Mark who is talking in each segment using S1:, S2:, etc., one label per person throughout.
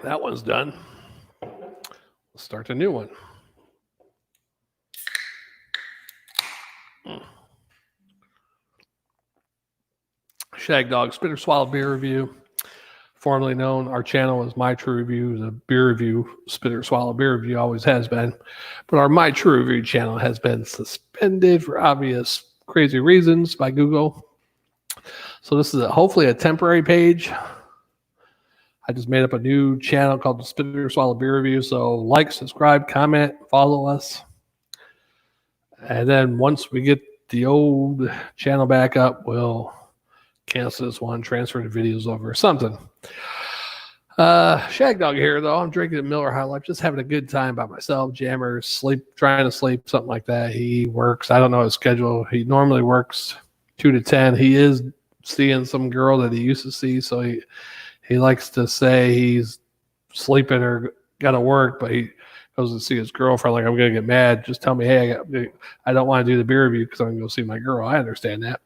S1: That one's done. Let's start a new one. Shagdog Spitter Swallow Beer Review. Formerly known, our channel is My True Review, the beer review, Spitter Swallow Beer Review always has been. But our My True Review channel has been suspended for obvious crazy reasons by Google. So this is hopefully a temporary page. I just made up a new channel called the Spitter Swallow Beer Review. So like, subscribe, comment, follow us. And then once we get the old channel back up, we'll cancel this one, transfer the videos over or something. Shagdog here, though. I'm drinking a Miller High Life, just having a good time by myself. Jammer, trying to sleep, something like that. He works. I don't know his schedule. He normally works 2 to 10. He is seeing some girl that he used to see, so he likes to say he's sleeping or got to work, but he goes to see his girlfriend. Like, I'm going to get mad. Just tell me, hey, I don't want to do the beer review because I'm going to go see my girl. I understand that.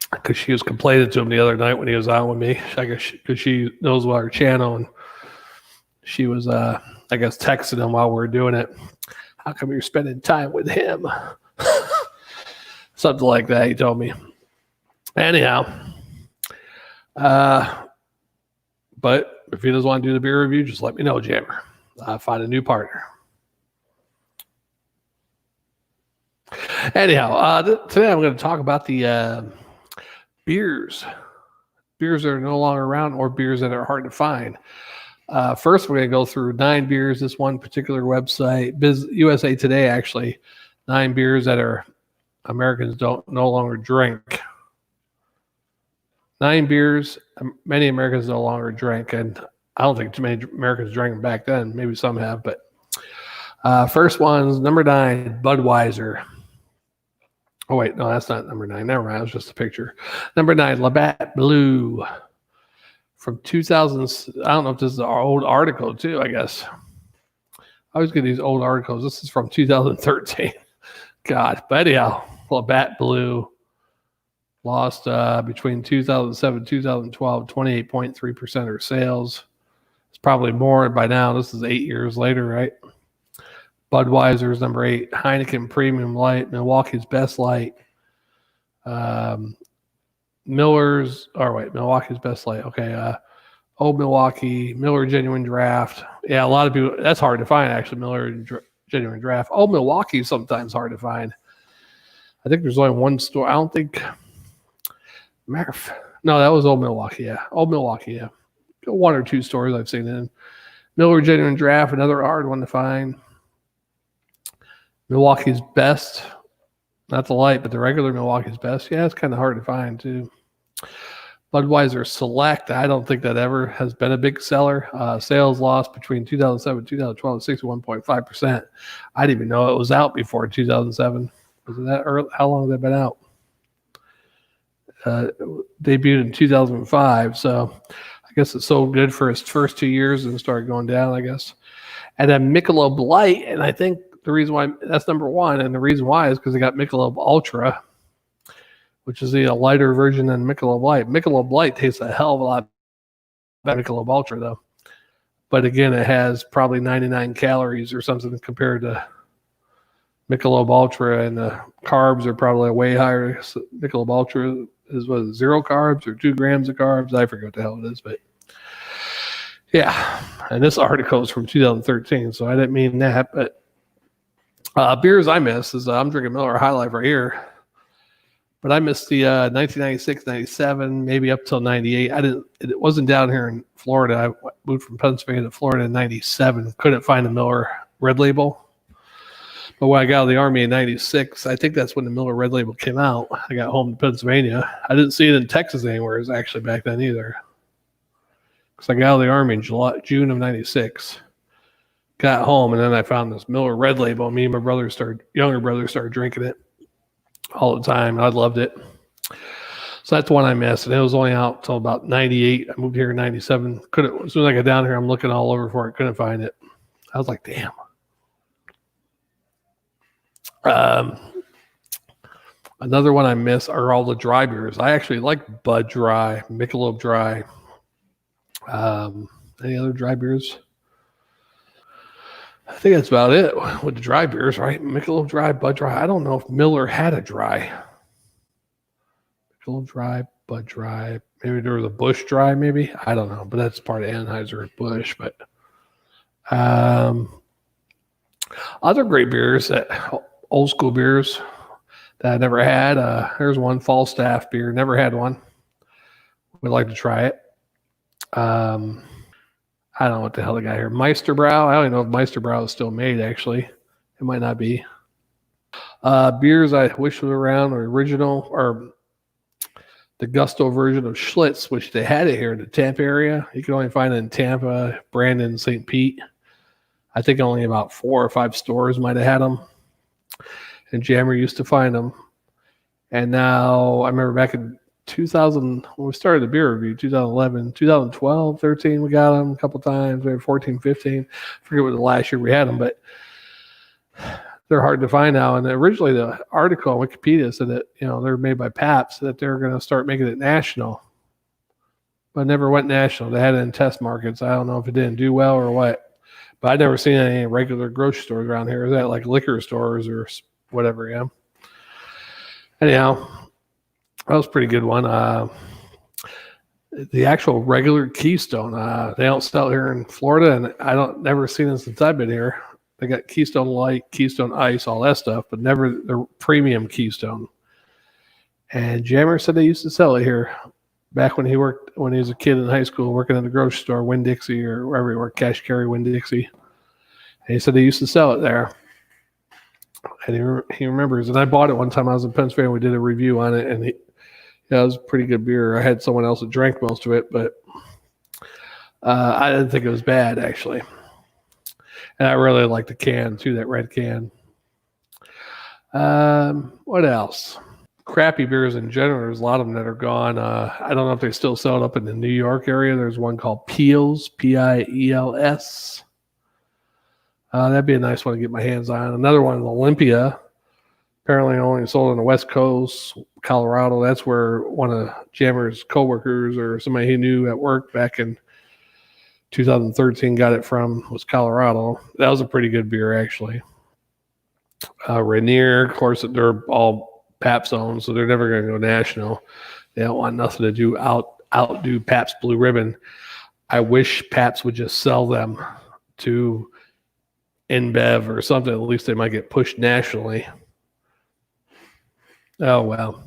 S1: Because she was complaining to him the other night when he was out with me. I guess because she knows about our channel, and she was, I guess, texting him while we were doing it. How come you're spending time with him? Something like that, he told me. Anyhow, but if he doesn't want to do the beer review, just let me know, Jammer. I'll find a new partner. Anyhow, today I'm going to talk about the beers that are no longer around, or beers that are hard to find. First, we're going to go through 9 beers. This one particular website, USA Today, actually, 9 beers that are Americans no longer drink. 9 beers many Americans no longer drink, and I don't think too many Americans drank them back then. Maybe some have, but first one's number 9, Budweiser. Oh, wait, no, that's not number 9. Never mind, it was just a picture. Number 9, Labatt Blue from 2000. I don't know if this is our old article, too, I guess. I always get these old articles. This is from 2013. God, but anyhow, Labatt Blue lost between 2007 and 2012, 28.3% of sales. It's probably more by now. This is 8 years later, right? Budweiser's number 8, Heineken Premium Light, Milwaukee's Best Light, Milwaukee's Best Light. Okay, Old Milwaukee, Miller Genuine Draft. Yeah, a lot of people, that's hard to find, actually, Miller Genuine Draft. Old Milwaukee is sometimes hard to find. I think there's only one store. I don't think. No, that was Old Milwaukee, yeah. Old Milwaukee, yeah. 1 or 2 stores I've seen in. Miller Genuine Draft, another hard one to find. Milwaukee's Best, not the light, but the regular Milwaukee's Best. Yeah, it's kind of hard to find, too. Budweiser Select, I don't think that ever has been a big seller. Sales lost between 2007 and 2012, 61.5%. I didn't even know it was out before 2007. Was it that early? How long has that been out? Debuted in 2005, so I guess it sold good for its first 2 years and started going down, I guess. And then Michelob Light, and I think the reason why that's number 1, and the reason why is because they got Michelob Ultra, which is the lighter version than Michelob Light. Michelob Light tastes a hell of a lot better than Michelob Ultra, though. But again, it has probably 99 calories or something compared to Michelob Ultra, and the carbs are probably way higher. So Michelob Ultra is 0 carbs or 2 grams of carbs. I forget what the hell it is, but yeah. And this article is from 2013, so I didn't mean that. But beers I miss is I'm drinking Miller High Life right here, but I missed the 1996, 97, maybe up till 98. It wasn't down here in Florida. I moved from Pennsylvania to Florida in 97. Couldn't find a Miller Red Label. But when I got out of the Army in 96, I think that's when the Miller Red Label came out. I got home to Pennsylvania. I didn't see it in Texas anywhere. It was actually back then either. Because I got out of the Army in June of 96. Got home, and then I found this Miller Red Label. Me and my younger brother started drinking it all the time. I loved it. So that's one I missed. And it was only out until about 98. I moved here in 97. As soon as I got down here, I'm looking all over for it. Couldn't find it. I was like, damn. Another one I miss are all the dry beers. I actually like Bud Dry, Michelob Dry. Any other dry beers? I think that's about it with the dry beers, right? Michelob Dry, Bud Dry. I don't know if Miller had a dry. Michelob Dry, Bud Dry. Maybe there was a Busch Dry, maybe. I don't know, but that's part of Anheuser Busch. But other great beers, old school beers that I never had. There's one, Falstaff beer. Never had one. Would like to try it. I don't know what the hell the guy here. Meisterbrow. I don't even know if Meisterbrow is still made, actually. It might not be. Beers I wish were around are original, or the Gusto version of Schlitz, which they had it here in the Tampa area. You can only find it in Tampa, Brandon, St. Pete. I think only about 4 or 5 stores might have had them. And Jammer used to find them. And now, I remember back in 2000, when we started the beer review, 2011, 2012, 13, we got them a couple times, maybe 14, 15. I forget what the last year we had them, but they're hard to find now. And originally the article on Wikipedia said that, they're made by Pabst, that they're going to start making it national. But it never went national. They had it in test markets. I don't know if it didn't do well or what. But I've never seen any regular grocery stores around here. Is that like liquor stores or whatever, yeah? Anyhow, that was a pretty good one. The actual regular Keystone, they don't sell here in Florida, and never seen it since I've been here. They got Keystone Light, Keystone Ice, all that stuff, but never the premium Keystone. And Jammer said they used to sell it here back when he was a kid in high school, working in the grocery store, Winn-Dixie, or wherever he worked, Cash Carry Winn-Dixie. And he said they used to sell it there. And he remembers. And I bought it one time. I was in Pennsylvania. We did a review on it, and it was a pretty good beer. I had someone else that drank most of it, but I didn't think it was bad, actually. And I really like the can, too, that red can. What else? Crappy beers in general. There's a lot of them that are gone. I don't know if they still sell it up in the New York area. There's one called Piels, Piels. That'd be a nice one to get my hands on. Another one is Olympia. Apparently only sold on the West Coast, Colorado. That's where one of Jammer's coworkers or somebody he knew at work back in 2013 got it from, was Colorado. That was a pretty good beer, actually. Rainier, of course, they're all Pabst owned, so they're never going to go national. They don't want nothing to do outdo Pabst Blue Ribbon. I wish Pabst would just sell them to InBev or something. At least they might get pushed nationally. Oh, well.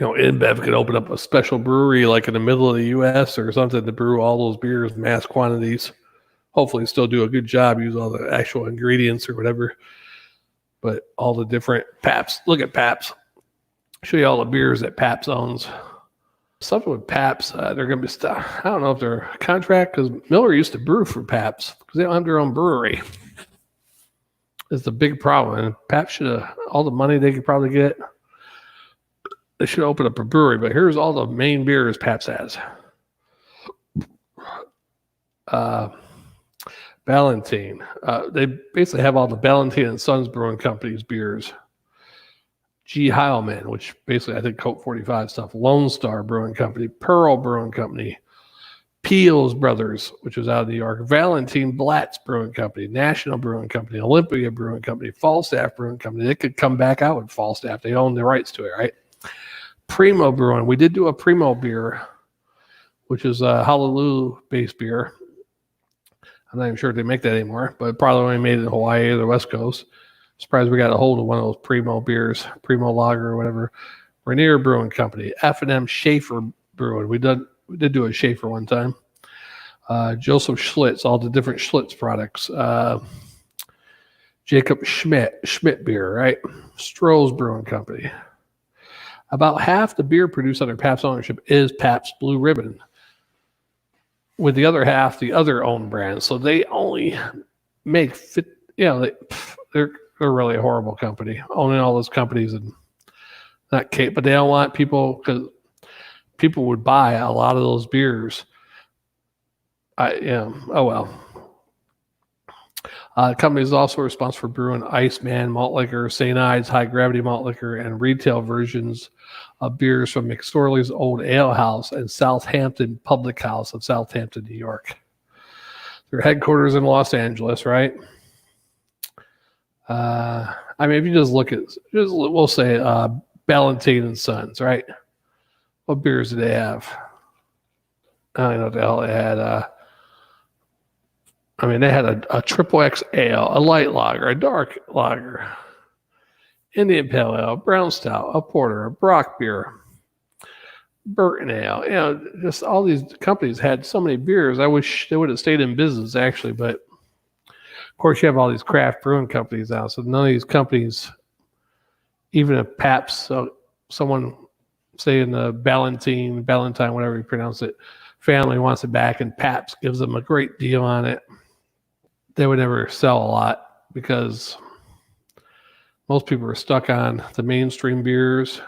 S1: InBev could open up a special brewery like in the middle of the U.S. or something to brew all those beers in mass quantities. Hopefully still do a good job, use all the actual ingredients or whatever. But all the different Pabst. Look at Pabst. Show you all the beers that Pabst owns. Something with Pabst, they're going to be stuff. I don't know if they're a contract, because Miller used to brew for Pabst because they don't have their own brewery. It's the big problem. And Pabst should have, all the money they could probably get, they should open up a brewery. But here's all the main beers Pabst has. Ballantine. They basically have all the Ballantine and Sons Brewing Company's beers. G. Heilman, which basically I think Coke 45 stuff. Lone Star Brewing Company. Pearl Brewing Company. Peels Brothers, which was out of New York. Valentine Blatz Brewing Company. National Brewing Company. Olympia Brewing Company. Falstaff Brewing Company. They could come back out with Falstaff. They own the rights to it, right? Primo Brewing. We did do a Primo beer, which is a Honolulu-based beer. I'm not even sure if they make that anymore, but probably only made it in Hawaii or the West Coast. Surprised we got a hold of one of those Primo beers, Primo Lager or whatever. Rainier Brewing Company. F&M Schaefer Brewing. We did do a Schaefer one time. Joseph Schlitz, all the different Schlitz products. Jacob Schmidt beer, right? Stroh's Brewing Company. About half the beer produced under Pabst ownership is Pabst Blue Ribbon, with the other half the other owned brands. So they only make they're really a horrible company, owning all those companies and not Kate, but they don't want people, because people would buy a lot of those beers. Oh well. The company is also responsible for brewing Iceman malt liquor, St. Ides high gravity malt liquor, and retail versions of beers from McSorley's Old Ale House and Southampton Public House of Southampton, New York. Their headquarters in Los Angeles, right? I mean, if you just look at, we'll say Ballantine and Sons, right? What beers do they have? I don't know what the hell they had. I mean, they had a triple X ale, a light lager, a dark lager, Indian Pale Ale, brown stout, a porter, a Brock beer, Burton Ale. You know, just all these companies had so many beers. I wish they would have stayed in business, actually. But, of course, you have all these craft brewing companies now. So none of these companies, even if Pabst, so someone, say in the Ballantine, whatever you pronounce it, family wants it back and Pabst gives them a great deal on it, they would never sell a lot because most people are stuck on the mainstream beers,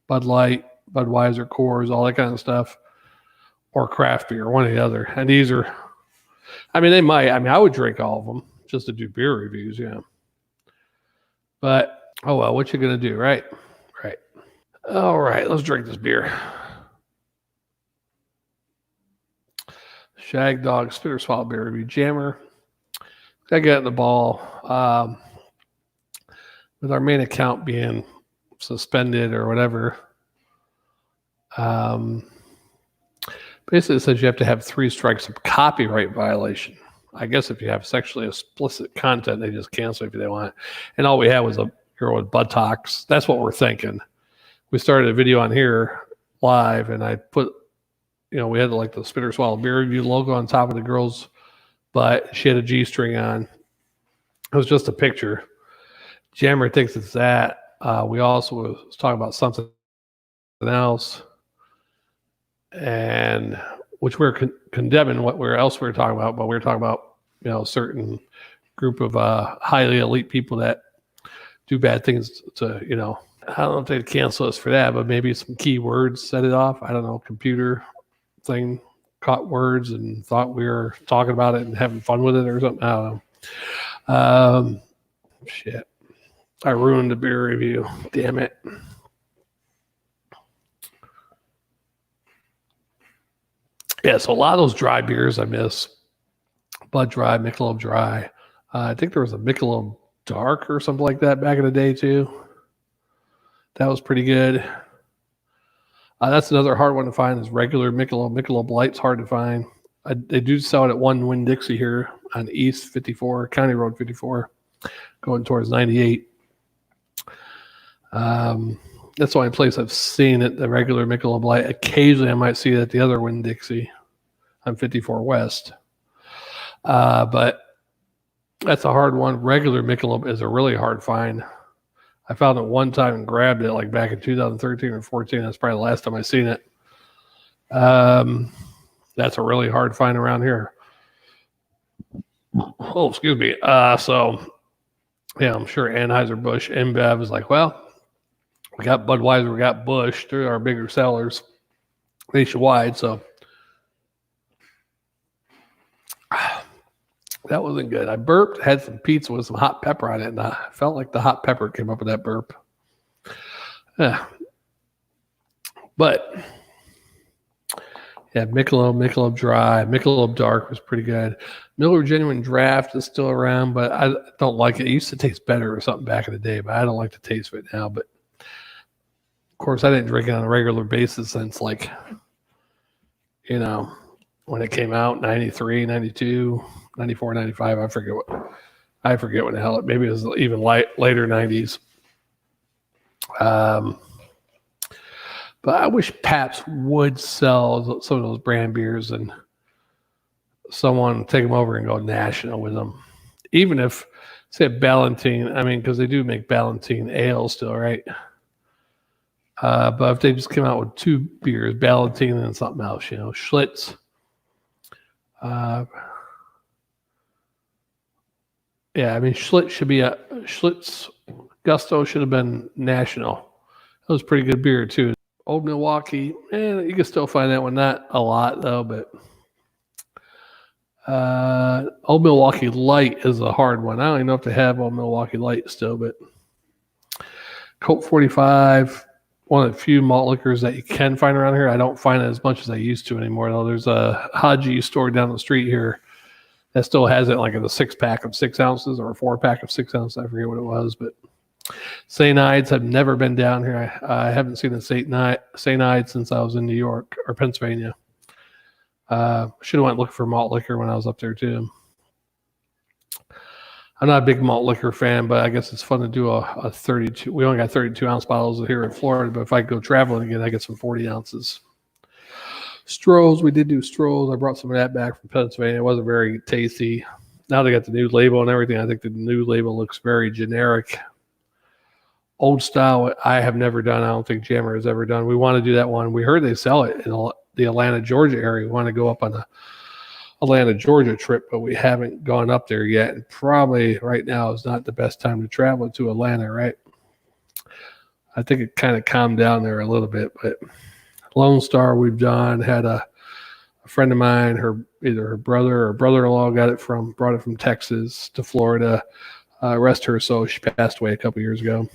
S1: Bud Light, Budweiser, Coors, all that kind of stuff, or craft beer, one or the other. And these are, I mean, they might, I mean, I would drink all of them just to do beer reviews, yeah. But, oh well, what you going to do, right? Right. All right, let's drink this beer. Shagdog Spitter Swallow Beer Review Jammer. I got in the ball with our main account being suspended or whatever. Basically, it says you have to have 3 strikes of copyright violation. I guess if you have sexually explicit content, they just cancel if they want. And all we had was a girl with buttocks. That's what we're thinking. We started a video on here live, and I put, you know, we had like the Spitter Swallow Beer Review logo on top of the girl's butt. She had a G-string on. It was just a picture. Jammer thinks it's that. We also was talking about something else, and which we're condemning what else we were talking about, but we were talking about, you know, a certain group of highly elite people that do bad things to, you know, I don't know if they'd cancel us for that, but maybe some key words set it off. I don't know, computer thing caught words and thought we were talking about it and having fun with it or something. I don't know. Shit. I ruined the beer review. Damn it. Yeah, so a lot of those dry beers I miss. Bud Dry, Michelob Dry. I think there was a Michelob Dark or something like that back in the day too. That was pretty good. That's another hard one to find is regular Michelob. Michelob Light's hard to find. They do sell it at one Winn-Dixie here on East 54, County Road 54, going towards 98. That's the only place I've seen it, the regular Michelob Light. Occasionally I might see it at the other Winn-Dixie on 54 West. But that's a hard one. Regular Michelob is a really hard find. I found it one time and grabbed it like back in 2013 or 14. That's probably the last time I seen it. That's a really hard find around here. Oh, excuse me. So, yeah, I'm sure Anheuser-Busch InBev is like, well, we got Budweiser, we got Busch. They're our bigger sellers nationwide. So that wasn't good. I burped, had some pizza with some hot pepper on it, and I felt like the hot pepper came up with that burp. Yeah. But yeah, Michelob Dry, Michelob Dark was pretty good. Miller Genuine Draft is still around, but I don't like it. It used to taste better or something back in the day, but I don't like the taste of it now. But of course, I didn't drink it on a regular basis since, like, you know, when it came out, 93, 92, 94, 95. I forget what the hell maybe it was even later 90s. But I wish Pabst would sell some of those brand beers and someone take them over and go national with them. Even if, say, Ballantine, I mean, because they do make Ballantine ale still, right? But if they just came out with 2 beers, Ballantine and something else, you know, Schlitz. Yeah, I mean, Schlitz Gusto should have been national. That was pretty good beer, too. Old Milwaukee, you can still find that one. Not a lot, though, but Old Milwaukee Light is a hard one. I don't even know if they have Old Milwaukee Light still, but Colt 45, one of the few malt liquors that you can find around here. I don't find it as much as I used to anymore, though. There's a Haji store down the street here that still has it like in a 6-pack of 6 ounces or a 4-pack of 6 ounces. I forget what it was, but St. Ides have never been down here. I haven't seen a St. Ides since I was in New York or Pennsylvania. Should have went looking for malt liquor when I was up there too. I'm not a big malt liquor fan, but I guess it's fun to do a 32. We only got 32 ounce bottles here in Florida, but if I go traveling again, I get some 40 ounces. Strohs, we did do Strohs. I brought some of that back from Pennsylvania. It wasn't very tasty. Now they got the new label and everything. I think the new label looks very generic. Old style, I have never done. I don't think Jammer has ever done. We want to do that one. We heard they sell it in the Atlanta, Georgia area. We want to go up on the Atlanta, Georgia trip, but we haven't gone up there yet. And probably right now is not the best time to travel to Atlanta, right? I think it kind of calmed down there a little bit, but Lone Star we've done. Had a friend of mine, either her brother or brother-in-law brought it from Texas to Florida. Rest her soul, she passed away a couple years ago.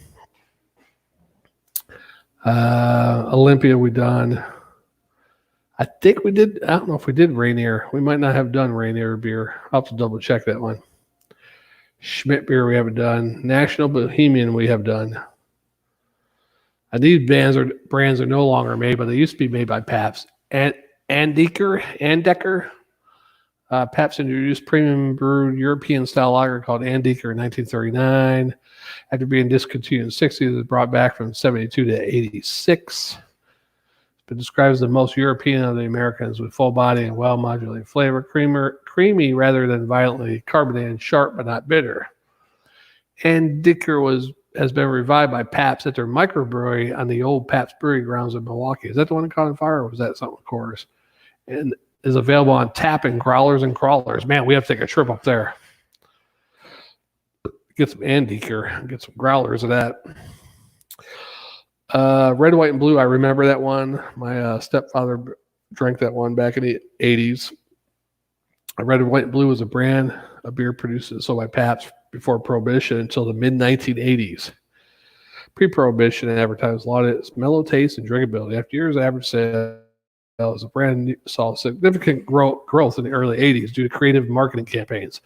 S1: Olympia we done. I think we did. I don't know if we did Rainier. We might not have done Rainier beer. I'll have to double check that one. Schmidt beer we haven't done. National Bohemian we have done. And these brands are no longer made, but they used to be made by Pabst. Andeker. Pabst introduced premium brewed European style lager called Andeker in 1939. After being discontinued in the 60s, it was brought back from 72 to 86. But describes the most European of the Americans with full body and well-modulated flavor, creamy rather than violently carbonated, sharp but not bitter. And Dicker has been revived by Pabst at their microbrewery on the old Pabst Brewery grounds in Milwaukee. Is that the one that caught on fire, or was that something Coors? And is available on tap in Growlers and Crawlers. Man, we have to take a trip up there. Get some Andeker, get some Growlers of that. Red, White, and Blue, I remember that one. My stepfather drank that one back in the 80s. Red, White, and Blue was a brand of beer produced and sold by Pabst before Prohibition until the mid-1980s. Pre-Prohibition advertised lauded its mellow taste and drinkability. After years of average sales, the brand saw significant growth in the early 80s due to creative marketing campaigns.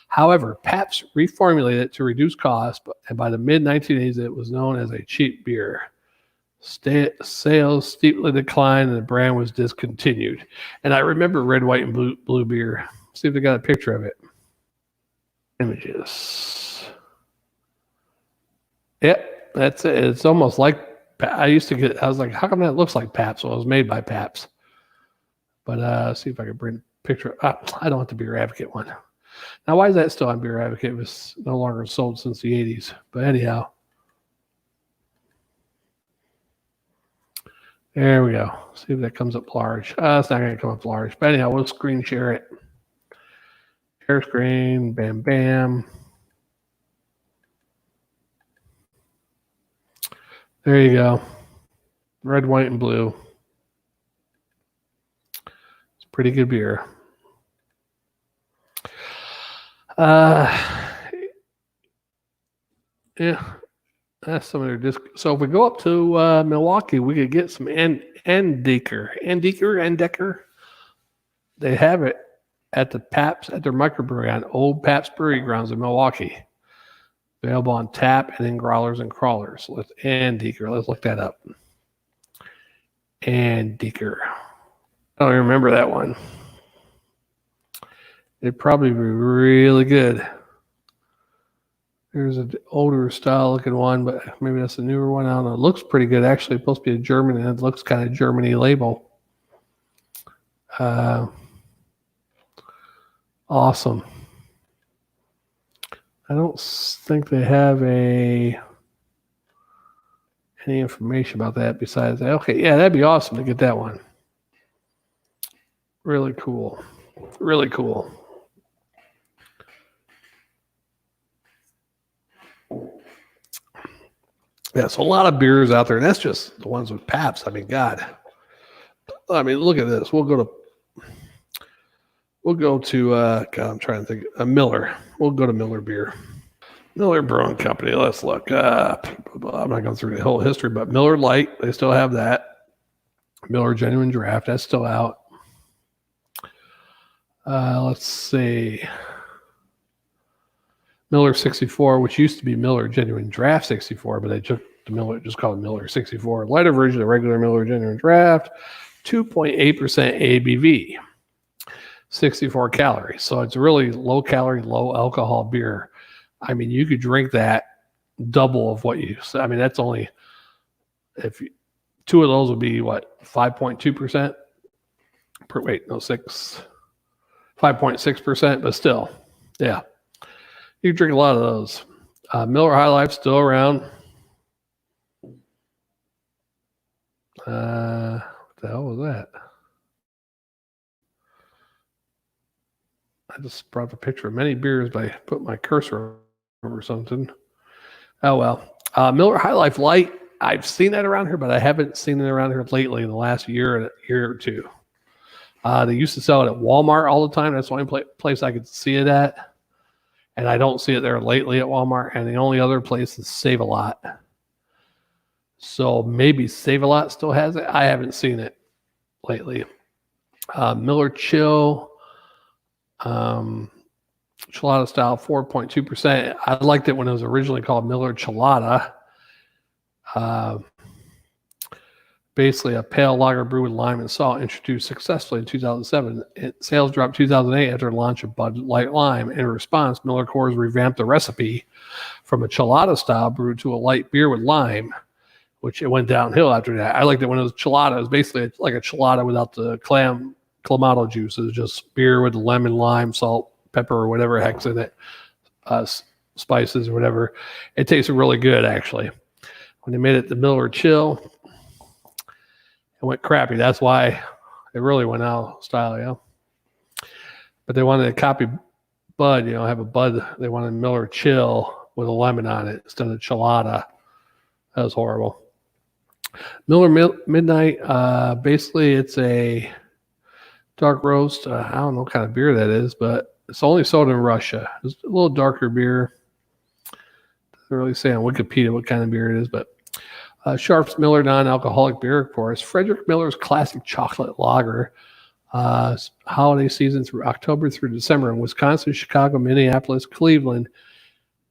S1: However, Pabst reformulated it to reduce costs, and by the mid-1980s, it was known as a cheap beer. Sales steeply declined, and the brand was discontinued. And I remember Red, White, and Blue beer. See if they got a picture of it. Images. Yep, that's it. It's almost like I was like, how come that looks like Pabst? Well, it was made by Pabst. But see if I can bring a picture. I don't want the Beer Advocate one. Now, why is that still on Beer Advocate? It was no longer sold since the 80s. But anyhow. There we go. See if that comes up large. It's not going to come up large. But anyhow, we'll screen share it. Share screen. Bam, bam. There you go. Red, White, and Blue. It's pretty good beer. Yeah, that's some of their disc. So if we go up to Milwaukee, we could get some Andeker. They have it at the Pabst at their microbrewery on Old Pabst Brewery grounds in Milwaukee. Available on tap and in Growlers and Crawlers. Andeker. Let's look that up. Andeker. I don't remember that one. It'd probably be really good. There's an older style looking one, but maybe that's a newer one. I don't know. It looks pretty good. Actually, it's supposed to be a German, and it looks kind of Germany label. Awesome. I don't think they have any information about that besides that. Okay, yeah, that'd be awesome to get that one. Really cool. Really cool. Yeah, so a lot of beers out there, and that's just the ones with Pabst. I mean, God. I mean, look at this. We'll We'll go to, God, I'm trying to think, Miller. We'll go to Miller Beer. Miller Brewing Company. Let's look up. I'm not going through the whole history, but Miller Lite, they still have that. Miller Genuine Draft, that's still out. Let's see. Miller 64, which used to be Miller Genuine Draft 64, but they took the Miller, just called it Miller 64. Lighter version of regular Miller Genuine Draft, 2.8% ABV, 64 calories. So it's a really low calorie, low alcohol beer. I mean, you could drink that double of what you, I mean, that's only, if you, two of those would be what, 5.2%? Wait, no, 5.6%, but still, yeah. You drink a lot of those. Miller High Life still around. What the hell was that? I just brought up a picture of many beers, but I put my cursor over something. Oh, well. Miller High Life Light, I've seen that around here, but I haven't seen it around here lately in the last year or two. They used to sell it at Walmart all the time. That's the only place I could see it at. And I don't see it there lately at Walmart. And the only other place is Save-A-Lot. So maybe Save-A-Lot still has it. I haven't seen it lately. Miller Chill, Chelada style, 4.2%. I liked it when it was originally called Miller Chelada. Basically a pale lager brewed with lime and salt, introduced successfully in 2007. Sales dropped 2008 after the launch of Bud Light Lime. In response, miller-coors revamped the recipe from a Chelada style brew to a light beer with lime, which it went downhill after that. I liked it when it was Chelada. It was basically like a Chelada without the clamato juice. It was just beer with lemon, lime, salt, pepper, or whatever heck's in it, spices or whatever. It tasted really good, actually. When they made it the Miller Chill, it went crappy. That's why it really went out of style, yeah. But they wanted to copy Bud, have a Bud. They wanted Miller Chill with a lemon on it instead of Chelada. That was horrible. Miller Midnight, basically it's a dark roast. I don't know what kind of beer that is, but it's only sold in Russia. It's a little darker beer. Doesn't really say on Wikipedia what kind of beer it is, but Sharp's Miller non-alcoholic beer, of course. Frederick Miller's classic chocolate lager. Holiday season through October through December in Wisconsin, Chicago, Minneapolis, Cleveland,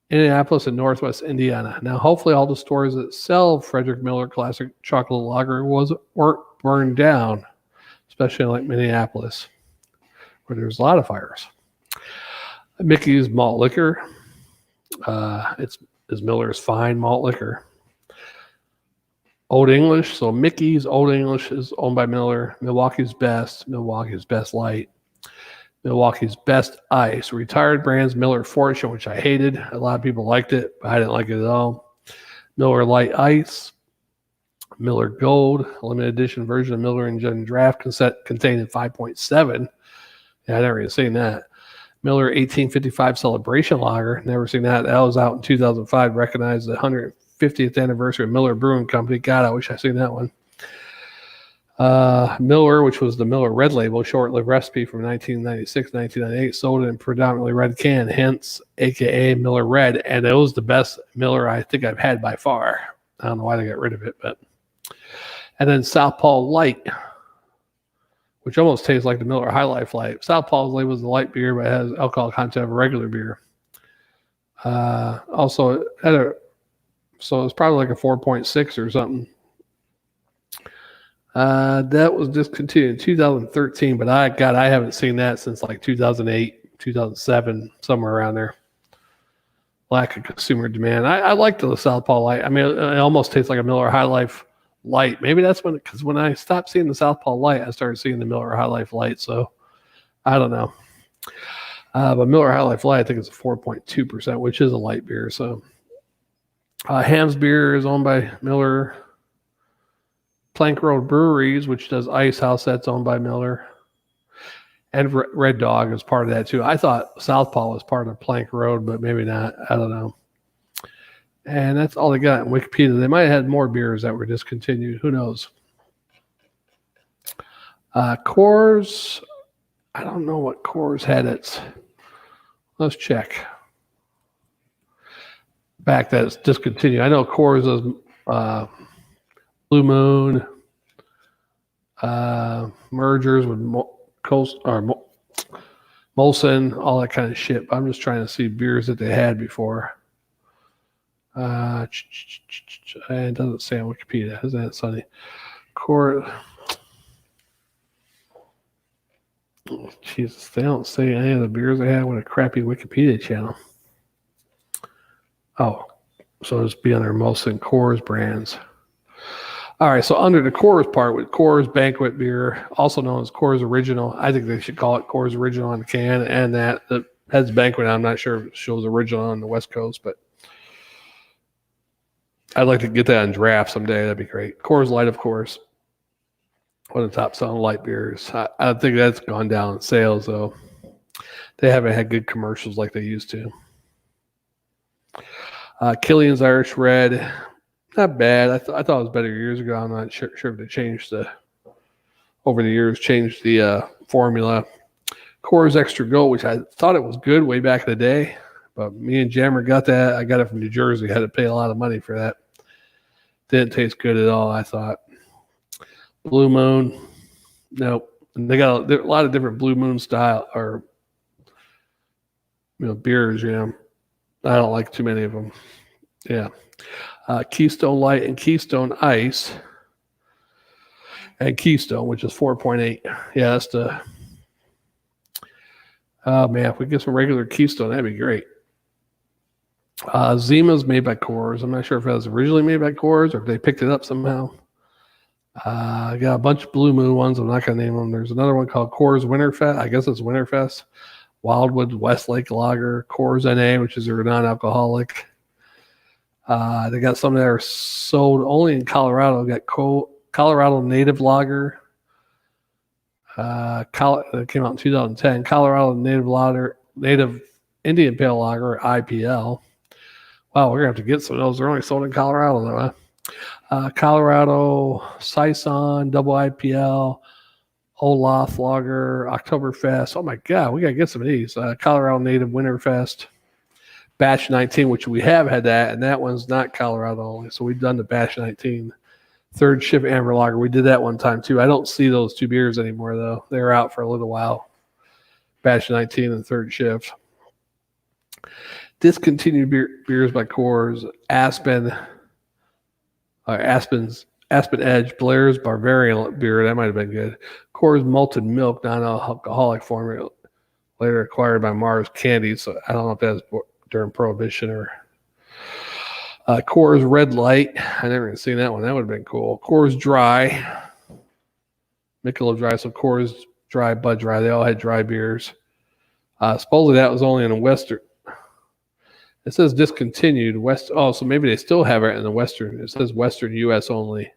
S1: Indianapolis, and Northwest Indiana. Now, hopefully all the stores that sell Frederick Miller classic chocolate lager weren't burned down, especially like Minneapolis, where there's a lot of fires. Mickey's malt liquor. It's Miller's fine malt liquor. Old English, so Mickey's Old English is owned by Miller. Milwaukee's Best Light, Milwaukee's Best Ice. Retired brands Miller Fortune, which I hated. A lot of people liked it, but I didn't like it at all. Miller Lite Ice, Miller Gold, limited edition version of Miller and Genuine Draft containing 5.7. Yeah, I never even seen that. Miller 1855 Celebration Lager, never seen that. That was out in 2005. Recognized the 150th anniversary of Miller Brewing Company. God, I wish I'd seen that one. Miller, which was the Miller Red Label, short-lived recipe from 1996, 1998, sold in predominantly red can, hence AKA Miller Red, and it was the best Miller I think I've had by far. I don't know why they got rid of it, but. And then Southpaw Light, which almost tastes like the Miller High Life Light. Southpaw's label is a light beer, but it has alcohol content of a regular beer. Also, so it's probably like a 4.6 or something. That was discontinued in 2013, but I haven't seen that since like 2008, 2007, somewhere around there. Lack of consumer demand. I like the Southpaw Light. I mean, it almost tastes like a Miller High Life Light. Maybe that's because when I stopped seeing the Southpaw Light, I started seeing the Miller High Life Light. So I don't know. But Miller High Life Light, I think it's a 4.2%, which is a light beer. So Ham's Beer is owned by Miller. Plank Road Breweries, which does Ice House, that's owned by Miller. And Red Dog is part of that too. I thought Southpaw was part of Plank Road, but maybe not. I don't know. And that's all they got in Wikipedia. They might have had more beers that were discontinued. Who knows? Coors, I don't know what Coors had its. Let's check. Back that it's discontinued. I know Coors is Blue Moon, mergers with Coast or Molson, all that kind of shit. I'm just trying to see beers that they had before. It doesn't say on Wikipedia. Isn't that funny? Coors. Jesus, they don't say any of the beers they had with a crappy Wikipedia channel. Oh, so it's be under molson-coors brands. All right, so under the Coors part with Coors Banquet beer, also known as Coors Original. I think they should call it Coors Original on the can, and that has Banquet. I'm not sure if it shows Original on the West Coast, but I'd like to get that on draft someday. That'd be great. Coors Light, of course, one of the top selling light beers. I think that's gone down in sales, though. They haven't had good commercials like they used to. Killian's Irish Red. Not bad. I thought it was better years ago. I'm not sure if they changed over the years, changed the formula. Coors Extra Gold, which I thought it was good way back in the day, but me and Jammer got that. I got it from New Jersey. Had to pay a lot of money for that. Didn't taste good at all, I thought. Blue Moon, nope. And they got a lot of different Blue Moon style or beers. I don't like too many of them. Yeah. Keystone Light and Keystone Ice, and Keystone, which is 4.8. Yeah, that's the. Oh man, if we get some regular Keystone, that'd be great. Zima's made by Coors. I'm not sure if it was originally made by Coors or if they picked it up somehow. I got a bunch of Blue Moon ones. I'm not going to name them. There's another one called Coors Winterfest. I guess it's Winterfest. Wildwood Westlake Lager, Coors NA, which is their non-alcoholic. They got some that are sold only in Colorado. Got Colorado Native Lager. That came out in 2010. Colorado Native Indian Pale Lager, IPL. Wow, we're gonna have to get some of those. They're only sold in Colorado, though. Huh? Colorado Saison Double IPL, Olaf Lager, Oktoberfest. Oh my God, we gotta get some of these. Colorado Native Winterfest. Batch 19, which we have had that, and that one's not Colorado only. So we've done the Batch 19. Third Shift Amber Lager. We did that one time too. I don't see those two beers anymore, though. They were out for a little while. Batch 19 and Third Shift. Discontinued beers by Coors. Aspen Edge, Blair's Bavarian beer. That might have been good. Coors Malted Milk, non-alcoholic formula. Later acquired by Mars Candy. So I don't know if that's during Prohibition or Coors Red Light. I never even seen that one. That would have been cool. Coors Dry, Michelob Dry. So Coors Dry, Bud Dry. They all had dry beers. Supposedly that was only in the Western. It says discontinued West. Oh, so maybe they still have it in the Western. It says Western U.S. only.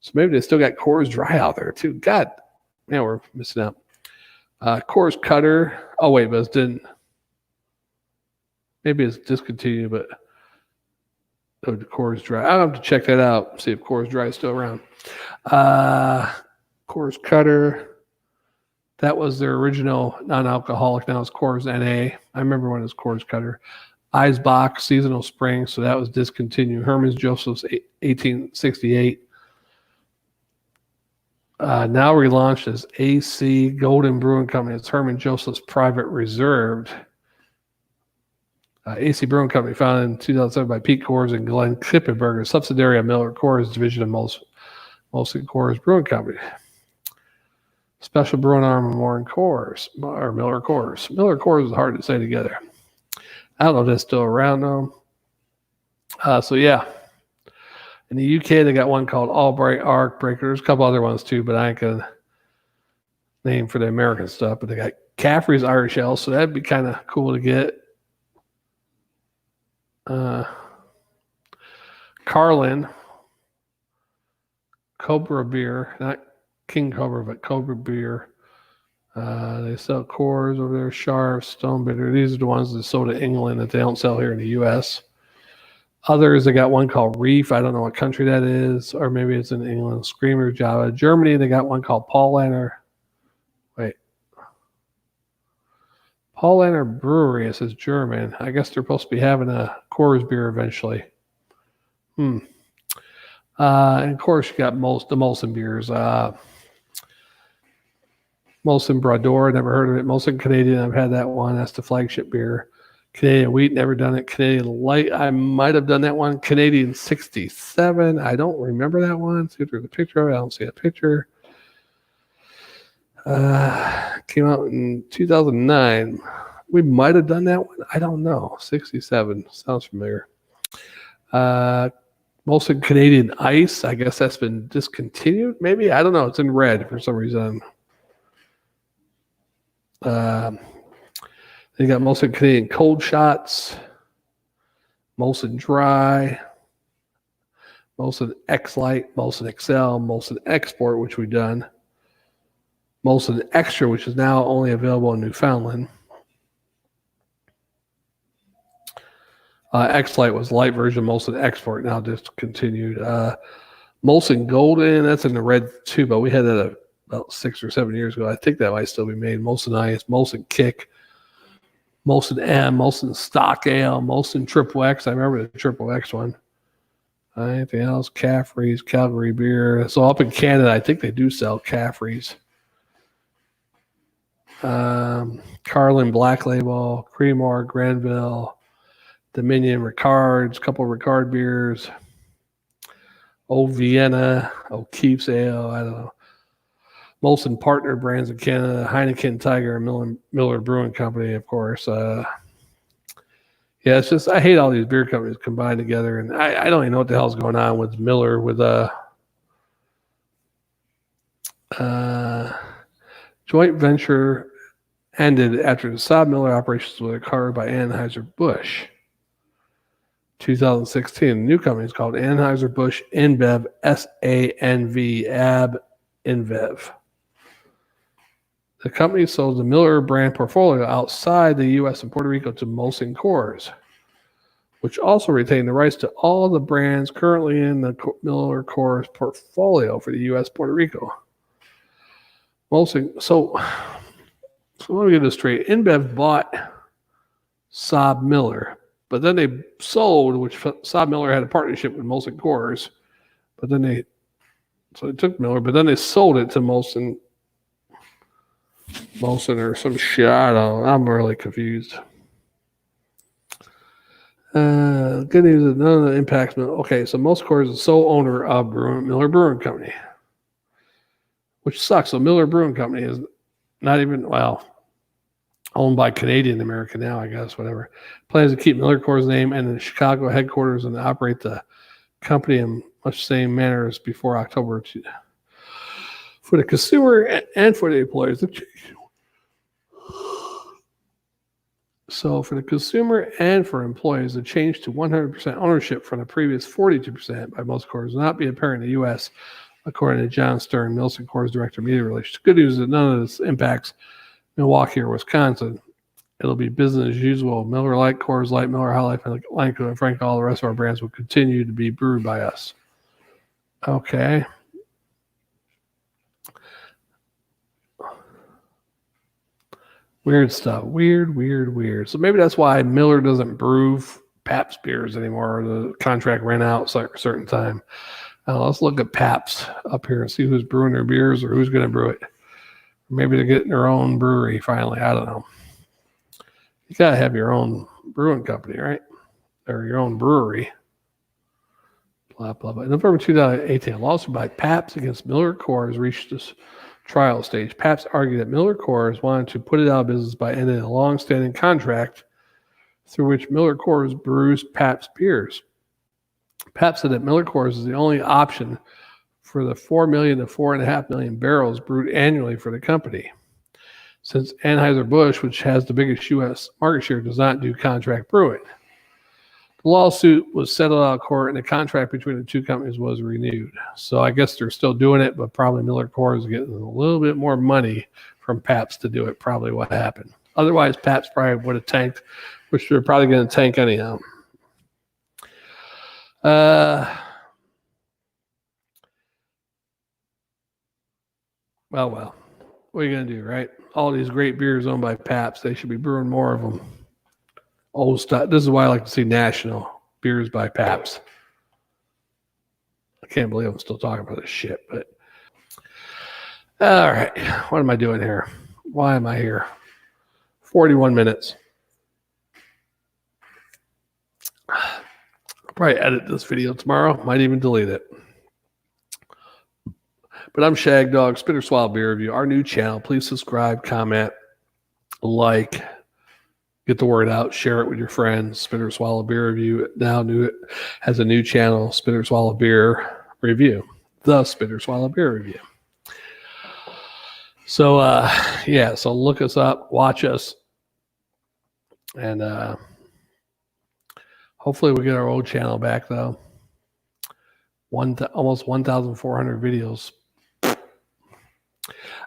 S1: So maybe they still got Coors Dry out there too. God, man, we're missing out. Coors Cutter. Oh wait, but it didn't. Maybe it's discontinued, but Coors Dry. I'll have to check that out. See if Coors Dry is still around. Coors Cutter. That was their original non-alcoholic. Now it's Coors NA. I remember when it was Coors Cutter. Eisbach Seasonal Spring. So that was discontinued. Herman Joseph's 1868. Now relaunched as AC Golden Brewing Company. It's Herman Joseph's Private Reserved. AC Brewing Company, founded in 2007 by Pete Coors and Glenn Kippenberger, a subsidiary of Miller-Coors division of molson-coors Brewing Company. Special brewing arm of Miller-Coors. Miller-Coors is hard to say together. I don't know if that's still around though. So yeah. In the UK, they got one called Albright Arc Breaker. There's a couple other ones too, but I ain't gonna name for the American stuff. But they got Caffrey's Irish Ale, so that'd be kind of cool to get. Carlin Cobra beer, not King Cobra, but Cobra beer. They sell Coors over there, Sharp, Stone Bitter. These are the ones that sold in England that they don't sell here in the U.S. Others, they got one called Reef. I don't know what country that is, or maybe it's in England. Screamer, Java. Germany, they got one called Paulaner. Wait. Hollander Brewery, it says German. I guess they're supposed to be having a Coors beer eventually. And of course, you got the Molson beers. Molson Brador, never heard of it. Molson Canadian, I've had that one. That's the flagship beer. Canadian Wheat, never done it. Canadian Light, I might have done that one. Canadian 67, I don't remember that one. See if there's a picture of it. I don't see a picture. Came out in 2009. We might have done that one. I don't know. 67 sounds familiar. Molson Canadian Ice, I guess that's been discontinued. Maybe, I don't know. It's in red for some reason. They got Molson Canadian Cold Shots, Molson Dry, Molson X-Lite, Molson XL, Molson Export, which we've done, Molson Extra, which is now only available in Newfoundland. X-Lite was light version, Molson Export, now discontinued. Molson Golden, that's in the red too, but we had that about 6 or 7 years ago. I think that might still be made. Molson Ice, Molson Kick, Molson M, Molson Stock Ale, Molson Triple X. I remember the Triple X one. Anything else? Caffrey's, Calgary Beer. So up in Canada, I think they do sell Caffrey's. Carlin Black Label, Creemore, Granville, Dominion Ricards, couple Ricard beers. Old Vienna, O'Keefe's Ale, I don't know. Molson Partner brands in Canada, Heineken, Tiger, and Miller Brewing Company, of course. Yeah, it's just, I hate all these beer companies combined together, and I don't even know what the hell's going on with Miller, with joint venture ended after the Saab Miller operations were acquired by Anheuser-Busch. 2016, the new company is called Anheuser-Busch InBev, SANV, AB InBev. The company sold the Miller brand portfolio outside the U.S. and Puerto Rico to molson-coors, which also retained the rights to all the brands currently in the miller-coors portfolio for the U.S. Puerto Rico. So let me get this straight. InBev bought Saab Miller, but then they sold, which Saab Miller had a partnership with molson-coors, but then they took Miller, but then they sold it to Molson or some shit. I don't know. I'm really confused. Good news is none of the impacts. Okay, so molson-coors is the sole owner of Miller Brewing Company, which sucks. So Miller Brewing Company is not even, owned by Canadian American now, I guess, whatever. Plans to keep Miller-Coors' name and the Chicago headquarters and operate the company in much the same manner as before October. For the consumer and for the employees, so for the consumer and for employees, the change to 100% ownership from the previous 42% by molson-coors will not be apparent in the U.S., according to John Stern, molson-coors Director of Media Relations. Good news is that none of this impacts Milwaukee or Wisconsin. It'll be business as usual. Miller Lite, Coors Light, Miller High Life, and Lanco and Frank, all the rest of our brands will continue to be brewed by us. Okay. Weird stuff. Weird. So maybe that's why Miller doesn't brew Pabst beers anymore. The contract ran out at a certain time. Let's look at Pabst up here and see who's brewing their beers or who's going to brew it. Maybe they're getting their own brewery finally. I don't know. You got to have your own brewing company, right? Or your own brewery. Blah, blah, blah. November 2018, a lawsuit by Pabst against Miller-Coors reached this trial stage. Pabst argued that Miller-Coors wanted to put it out of business by ending a long-standing contract through which Miller-Coors brews Pabst beers. Pabst said that Miller-Coors is the only option for the 4 million to 4.5 million barrels brewed annually for the company, since Anheuser-Busch, which has the biggest U.S. market share, does not do contract brewing. The lawsuit was settled out of court, and the contract between the two companies was renewed. So I guess they're still doing it, but probably Miller-Coors is getting a little bit more money from Pabst to do it, probably what happened. Otherwise, Pabst probably would have tanked, which they're probably going to tank anyhow. Well. What are you going to do, right? All these great beers owned by Pabst, they should be brewing more of them. Old stuff. This is why I like to see national beers by Pabst. I can't believe I'm still talking about this shit, but all right. What am I doing here? Why am I here? 41 minutes. I'll probably edit this video tomorrow. Might even delete it. But I'm Shagdog, Spit or Swallow Beer Review, our new channel. Please subscribe, comment, like, get the word out, share it with your friends. Spit or Swallow Beer Review now has a new channel, Spit or Swallow Beer Review, the Spit or Swallow Beer Review. So, so look us up, watch us, and hopefully we get our old channel back, though. Almost 1,400 videos.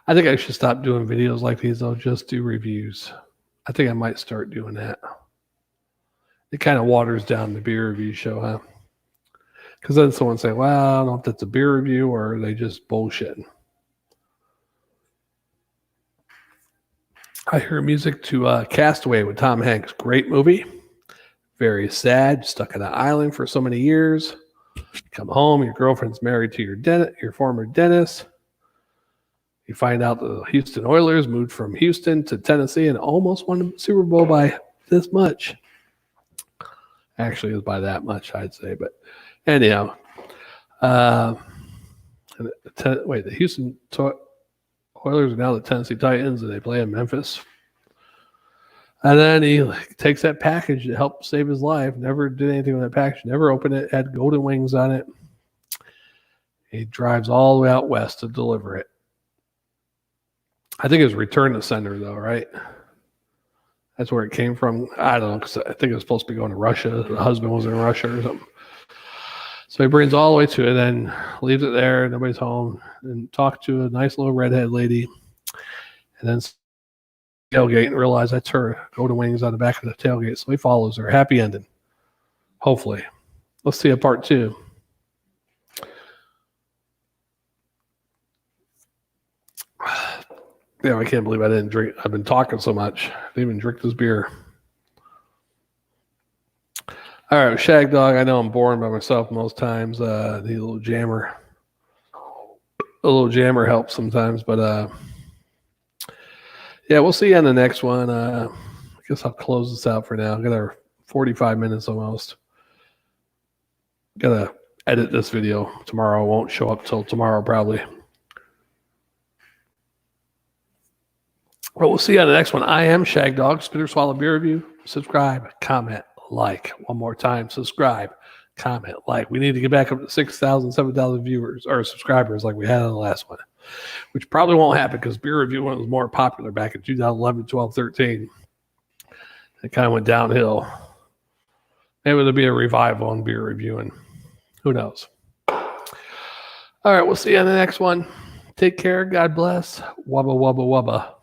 S1: I think I should stop doing videos like these, though, just do reviews. I think I might start doing that. It kind of waters down the beer review show, huh? Because then someone say, well, I don't know if that's a beer review or are they just bullshitting. I hear music to Castaway with Tom Hanks. Great movie. Very sad. Stuck on an island for so many years. Come home, your girlfriend's married to your former dentist. You find out the Houston Oilers moved from Houston to Tennessee and almost won the Super Bowl by this much. Actually, it was by that much, I'd say. But anyhow, the Houston Oilers are now the Tennessee Titans, and they play in Memphis. And then he takes that package to help save his life. Never did anything with that package. Never opened it. Had golden wings on it. He drives all the way out west to deliver it. I think it was return to sender, though, right? That's where it came from. I don't know, because I think it was supposed to be going to Russia. The husband was in Russia or something. So he brings all the way to it, and leaves it there. Nobody's home. And talks to a nice little redhead lady. And then tailgate and realize that's her. Golden wings on the back of the tailgate. So he follows her. Happy ending. Hopefully. Let's see a part 2. Yeah, I can't believe I didn't drink. I've been talking so much. I didn't even drink this beer. All right, Shagdog. I know I'm boring by myself most times. Need a little jammer. A little jammer helps sometimes, but yeah, we'll see you on the next one. I guess I'll close this out for now. Got our 45 minutes almost. Gotta edit this video tomorrow. It won't show up till tomorrow probably. Well, we'll see you on the next one. I am Shagdog, Spit or Swallow Beer Review. Subscribe, comment, like. One more time, subscribe, comment, like. We need to get back up to 6,000, 7,000 viewers or subscribers like we had on the last one, which probably won't happen because beer review one was more popular back in 2011, 12, 13. It kind of went downhill. Maybe there'll be a revival on beer reviewing. Who knows? All right, we'll see you on the next one. Take care. God bless. Wubba, wubba, wubba.